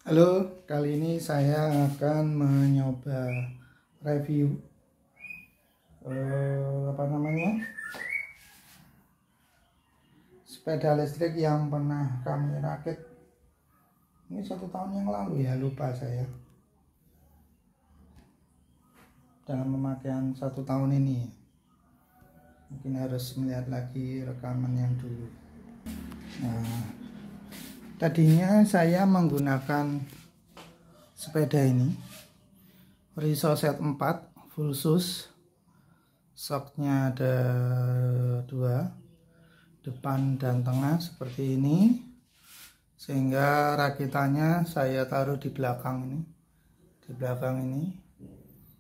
Halo, kali ini saya akan mencoba review sepeda listrik yang pernah kami rakit. Ini 1 tahun yang lalu ya, lupa saya. Dalam pemakaian 1 tahun ini, mungkin harus melihat lagi rekaman yang dulu. Nah, tadinya saya menggunakan sepeda ini Riso Set 4 full sus. Shocknya ada 2, depan dan tengah seperti ini, sehingga rakitannya saya taruh di belakang ini. Di belakang ini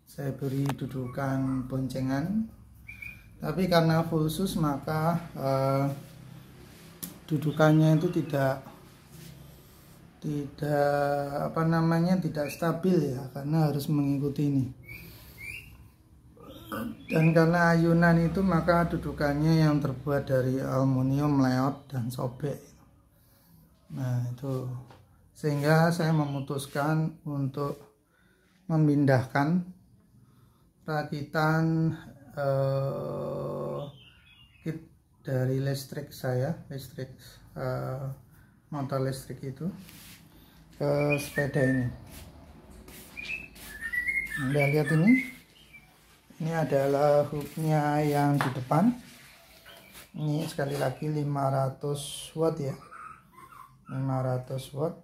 saya beri dudukan boncengan, tapi karena full sus maka dudukannya itu tidak stabil ya, karena harus mengikuti ini. Dan karena ayunan itu maka dudukannya yang terbuat dari aluminium meleot dan sobek. Nah itu, sehingga saya memutuskan untuk memindahkan rakitan kit dari listrik saya, motor listrik itu ke sepeda ini. Anda lihat ini adalah hooknya yang di depan. Ini sekali lagi 500 watt ya, 500 watt,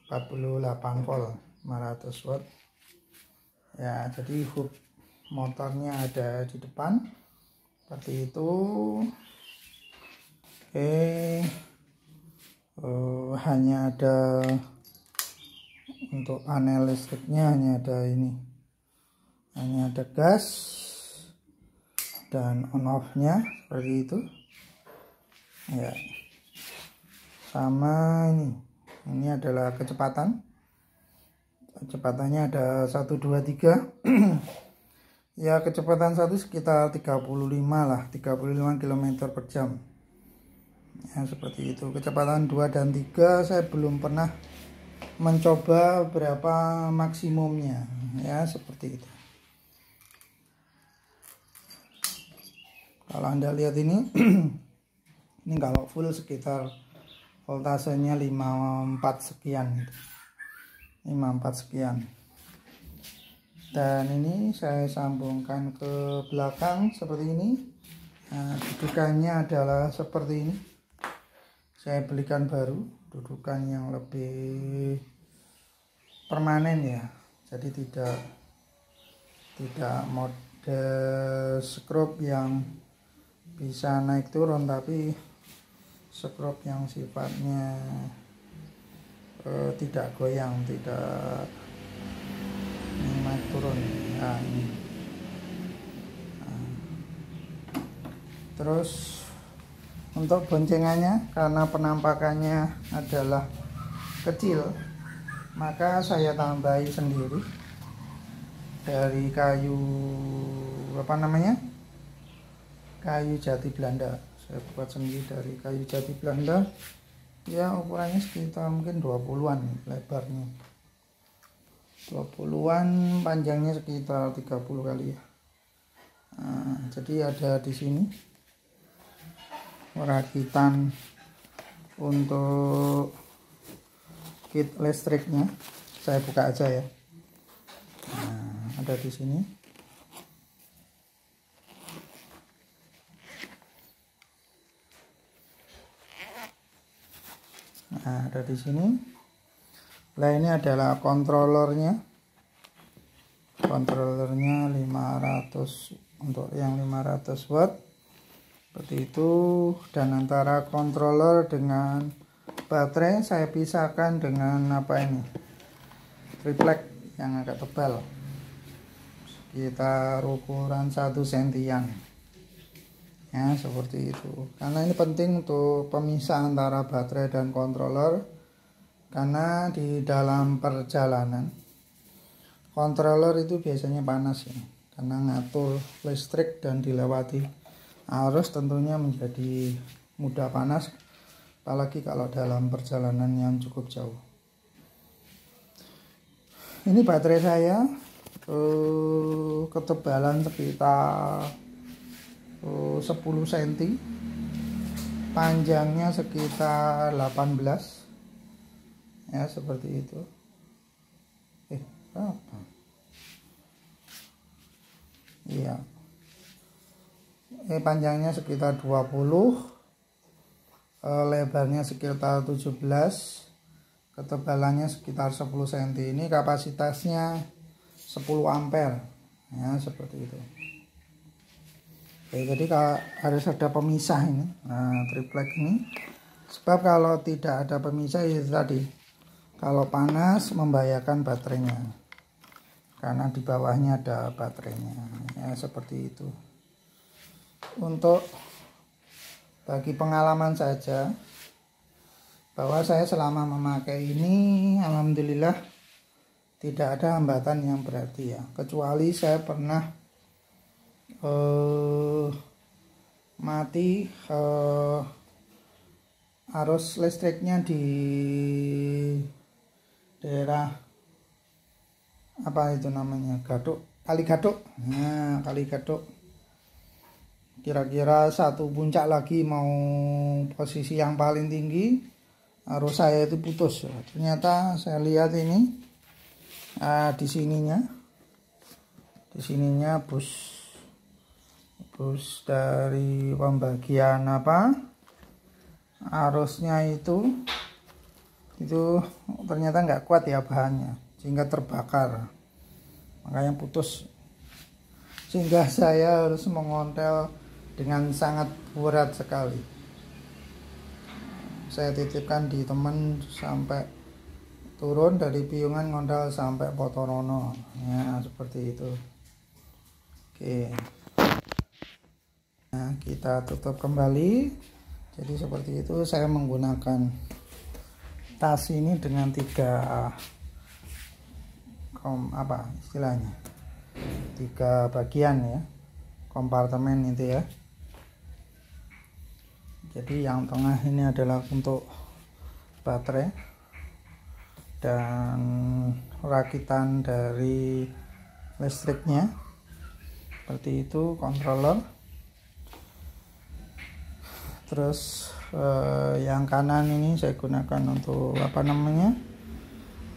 48 volt, 500 watt ya. Jadi hook motornya ada di depan seperti itu. Hanya ada untuk panel listriknya, hanya ada gas dan on off nya seperti itu ya. Sama ini adalah kecepatannya ada 1, 2, 3 ya. Kecepatan satu sekitar 35 km per jam ya, seperti itu. Kecepatan 2 dan 3 saya belum pernah mencoba berapa maksimumnya ya, seperti itu. Kalau Anda lihat ini ini kalau full sekitar voltasenya 54 sekian gitu. 54 sekian. Dan ini saya sambungkan ke belakang seperti ini. Nah, dudukannya adalah seperti ini. Saya belikan baru dudukan yang lebih permanen ya. Jadi tidak mode skrup yang bisa naik turun, tapi skrup yang sifatnya tidak goyang, tidak naik turun. Nah, ini. Terus untuk boncengannya, karena penampakannya adalah kecil, maka saya tambahi sendiri dari kayu kayu jati Belanda. Saya buat sendiri dari kayu jati Belanda ya, ukurannya sekitar mungkin 20-an lebarnya, 20-an, panjangnya sekitar 30 kali ya. Nah, jadi ada di sini rakitan untuk kit listriknya. Saya buka aja ya. Nah, ada di sini. Nah, ada di sini. Nah, ini adalah kontrolernya. Kontrolernya 500, untuk yang 500 watt. Seperti itu. Dan antara controller dengan baterai saya pisahkan dengan triplek yang agak tebal, sekitar ukuran 1 sentian ya, seperti itu. Karena ini penting untuk pemisah antara baterai dan controller, karena di dalam perjalanan controller itu biasanya panas ya, karena ngatur listrik dan dilewati arus tentunya menjadi mudah panas. apalagi kalau dalam perjalanan yang cukup jauh. Ini baterai saya ketebalan sekitar 10 cm, panjangnya sekitar 18 ya, seperti itu. Apa? Iya. Panjangnya sekitar 20, lebarnya sekitar 17, ketebalannya sekitar 10 cm. Ini kapasitasnya 10 ampere ya, seperti itu. Oke, jadi harus ada pemisah ini, triplek ini, sebab kalau tidak ada pemisah itu tadi, kalau panas membahayakan baterainya karena di bawahnya ada baterainya ya, seperti itu. Untuk bagi pengalaman saja bahwa saya selama memakai ini alhamdulillah tidak ada hambatan yang berarti ya, kecuali saya pernah mati arus listriknya di daerah apa itu namanya, Kali Gaduk. Nah, Kali Gaduk kira-kira satu puncak lagi mau posisi yang paling tinggi, arus saya itu putus. Ternyata saya lihat ini di sininya bus dari pembagian arusnya itu ternyata nggak kuat ya bahannya, sehingga terbakar, makanya putus, sehingga saya harus mengontel dengan sangat berat sekali. Saya titipkan di teman sampai turun dari Piungan ngontel sampai Potorono ya, seperti itu. Oke, nah kita tutup kembali. Jadi seperti itu, saya menggunakan tas ini dengan 3 bagian ya, kompartemen itu ya. Jadi yang tengah ini adalah untuk baterai dan rakitan dari listriknya, seperti itu, controller. Terus yang kanan ini saya gunakan untuk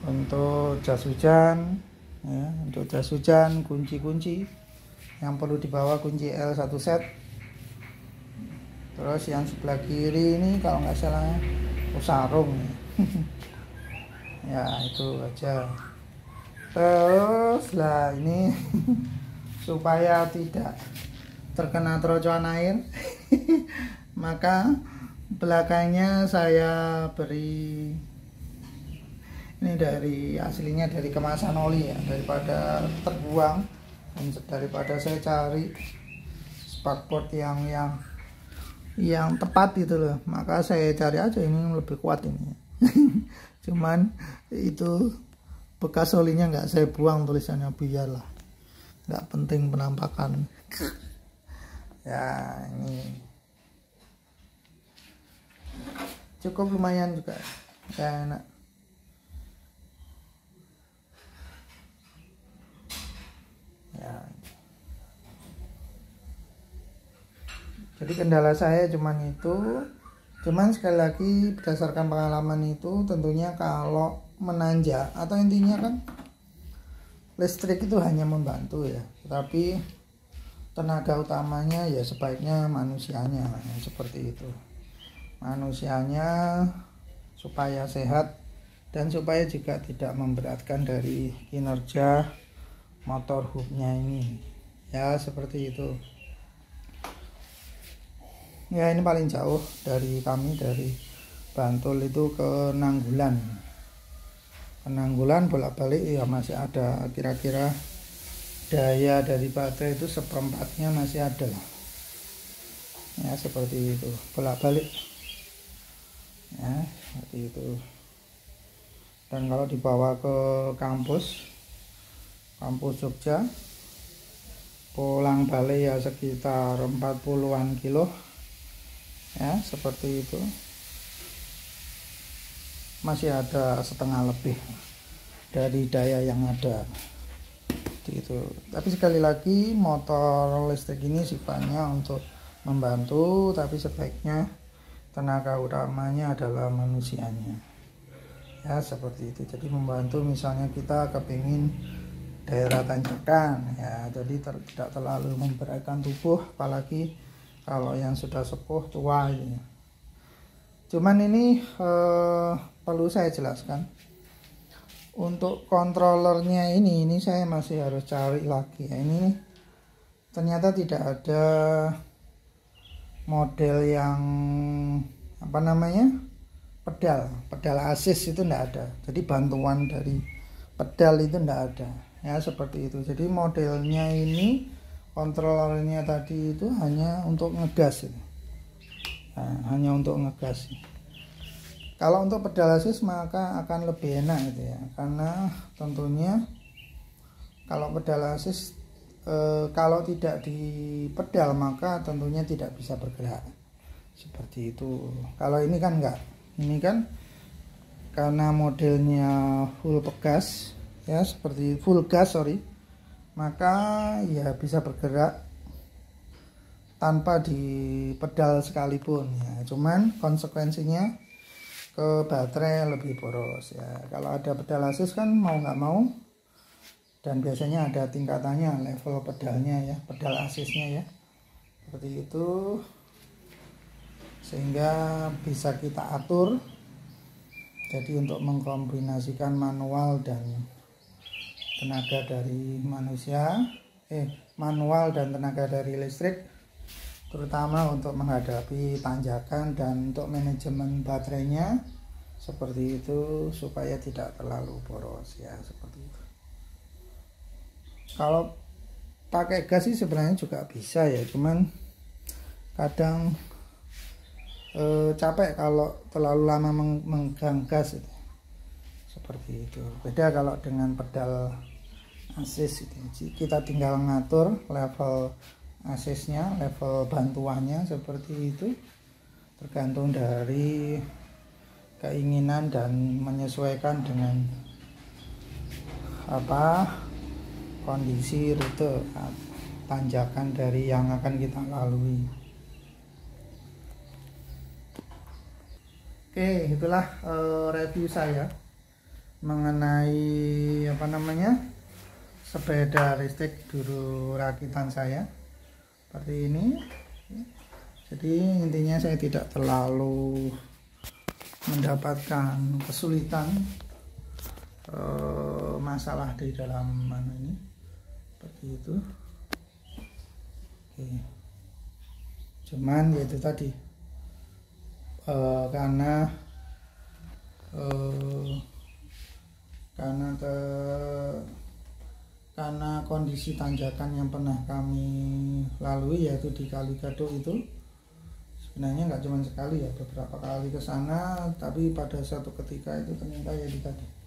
untuk jas hujan ya, untuk jas hujan, kunci-kunci yang perlu dibawa, kunci L1 set. Terus yang sebelah kiri ini kalau nggak salah sarung ya, itu aja. Terus lah ini supaya tidak terkena terocohan air maka belakangnya saya beri ini, dari aslinya dari kemasan oli ya, daripada terbuang dan daripada saya cari spakbor yang tepat itu loh, maka saya cari aja ini lebih kuat ini. Cuman itu bekas olinya nggak saya buang, tulisannya biarlah, nggak penting penampakan. Ya ini cukup lumayan juga ya, enak. Ya, jadi kendala saya cuman sekali lagi berdasarkan pengalaman itu, tentunya kalau menanjak atau intinya kan listrik itu hanya membantu ya, tapi tenaga utamanya ya sebaiknya manusianya ya, seperti itu. Manusianya supaya sehat dan supaya juga tidak memberatkan dari kinerja motor hubnya ini ya, seperti itu ya. Ini paling jauh dari kami, dari Bantul itu ke Nanggulan bolak-balik ya, masih ada kira-kira daya dari baterai itu seperempatnya masih ada lah ya, seperti itu, bolak-balik ya, seperti itu. Dan kalau dibawa ke kampus Jogja, pulang balik ya sekitar 40-an kilo ya, seperti itu. masih ada setengah lebih dari daya yang ada gitu. Tapi sekali lagi motor listrik ini sifatnya untuk membantu, tapi sebaiknya tenaga utamanya adalah manusianya ya, seperti itu. Jadi membantu, misalnya kita kepingin daerah tanjakan ya, jadi tidak terlalu memberatkan tubuh, apalagi kalau yang sudah sepuh tua ini. Cuman ini perlu saya jelaskan, untuk kontrolernya ini saya masih harus cari lagi ya. Ini ternyata tidak ada model yang apa namanya, pedal assist itu tidak ada. Jadi bantuan dari pedal itu tidak ada ya, seperti itu. Jadi modelnya ini, kontrolernya tadi itu hanya untuk ngegas itu. Nah, hanya untuk ngegas. Kalau untuk pedal assist maka akan lebih enak gitu ya, karena tentunya kalau pedal assist kalau tidak di pedal maka tentunya tidak bisa bergerak seperti itu. Kalau ini kan enggak, ini kan karena modelnya full gas ya, seperti full gas maka ya bisa bergerak tanpa di pedal sekalipun ya. Cuman konsekuensinya ke baterai lebih boros ya. Kalau ada pedal assist kan mau nggak mau, dan biasanya ada tingkatannya, level pedalnya ya, pedal assistnya ya, seperti itu, sehingga bisa kita atur. Jadi untuk mengkombinasikan manual dan tenaga dari manusia, manual dan tenaga dari listrik, terutama untuk menghadapi tanjakan dan untuk manajemen baterainya, seperti itu, supaya tidak terlalu boros ya, seperti itu. Kalau pakai gas sih sebenarnya juga bisa ya, cuman kadang capek kalau terlalu lama memegang gas itu, seperti itu. Beda kalau dengan pedal assist itu, kita tinggal ngatur level assistnya, level bantuannya, seperti itu, tergantung dari keinginan dan menyesuaikan dengan kondisi rute tanjakan dari yang akan kita lalui. Oke, itulah review saya mengenai sepeda listrik dulu rakitan saya seperti ini. Jadi intinya saya tidak terlalu mendapatkan kesulitan masalah di dalam ini, seperti itu. Oke. Cuman ya itu tadi, karena kondisi tanjakan yang pernah kami lalui, yaitu di Kali Gadok itu, sebenarnya nggak cuma sekali ya, beberapa kali ke sana, tapi pada suatu ketika itu ternyata ya tadi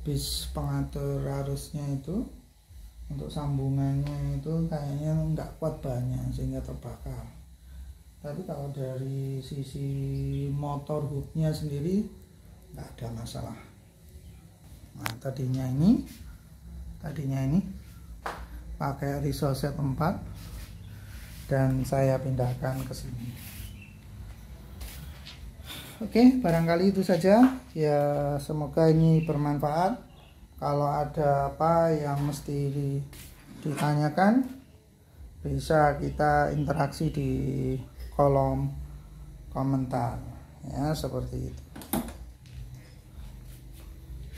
bis pengatur arusnya itu untuk sambungannya itu kayaknya nggak kuat banyak sehingga terbakar. Tapi kalau dari sisi motor hooknya sendiri nggak ada masalah. Nah, tadinya ini pakai Riso set 4 dan saya pindahkan ke sini. Oke, barangkali itu saja ya, semoga ini bermanfaat. Kalau ada apa yang mesti ditanyakan, bisa kita interaksi di kolom komentar ya, seperti itu.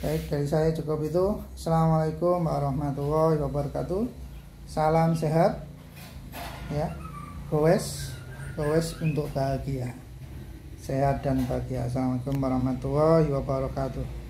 Baik, dari saya cukup itu. Assalamualaikum warahmatullahi wabarakatuh. Salam sehat ya, gowes untuk bahagia, sehat dan bahagia. Assalamualaikum warahmatullahi wabarakatuh.